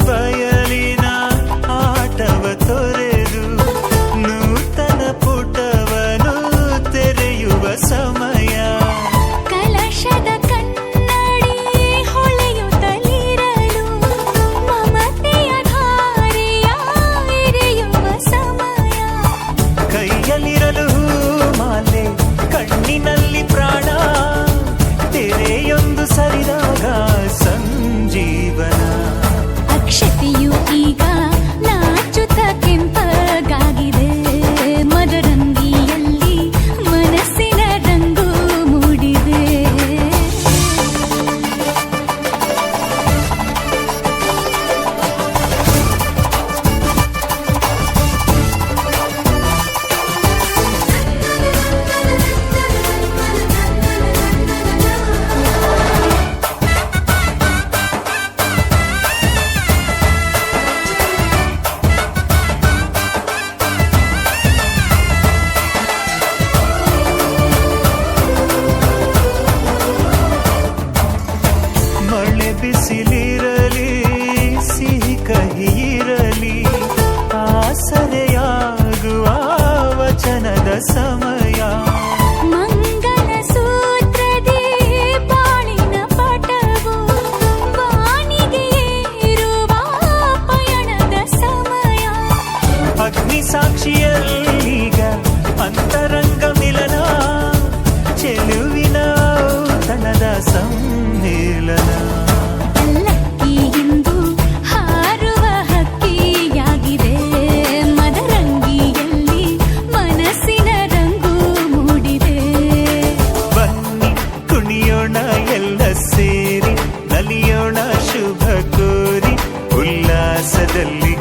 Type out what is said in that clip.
ಬಯಲಿನ ಆಟವ ತೊರೆದು ನೂತನ ಪುಟವನು ತೆರೆಯುವ ಸಮಯ. ಕಲಶದ ಕನ್ನಡಿ ಹೊಳೆಯುತ್ತಲಿರಲು ಮಮತೆಯ ಧಾರೆಯ ಎರೆಯುವ ಸಮಯ. ಕೈಯಲ್ಲಿರಲು ಮಾಲೆ ಕಣ್ಣಿನಲ್ಲಿ ಪ್ರಾಣ ತೆರೆಯೊಂದು ಸರಿದಾಗ ಸಂಜೀವನ. ಅಕ್ಷತೆಯು ಈಗ ನಾಚುತ್ತ ಕೆಂಪಗಾಗಿದೆ. ಮದರಂಗಿಯಲ್ಲಿ ಮನಸ್ಸಿನ ರಂಗು ಮೂಡಿದೆ. ಮಳೆ ಬಿಸಿಲಿರಲಿ ಸಿಹಿ ಕಹಿ ಇರಲಿ ಆಸರೆಯಾಗುವ ವಚನದ ಸಮಯ. ಮಂಗಲ ಸೂತ್ರದಿ ಬಾಳಿನ ಪಟವು ಬಾನಿಗೆ ಏರುವ ಪಯಣದ ಸಮಯ. ಅಗ್ನಿ ಸಾಕ್ಷಿಯಲ್ಲೀಗ ಅಂತರಂಗ ಮಿಲನ ಚೆಲುವಿನ ಔತಣದ ಸಮ್ಮಿಲನ. ಪಲ್ಲಕ್ಕಿ ಇಂದು ಹಾರುವ ಹಕ್ಕಿಯಾಗಿದೆ. ಮದರಂಗಿಯಲ್ಲಿ ಮನಸ್ಸಿನ ರಂಗು ಮೂಡಿದೆ. ಬನ್ನಿ ಕುಣಿಯೋಣ ಎಲ್ಲ ಸೇರಿ ನಲಿಯೋಣ ಶುಭ ಕೋರಿ ಉಲ್ಲಾಸದಲ್ಲಿ.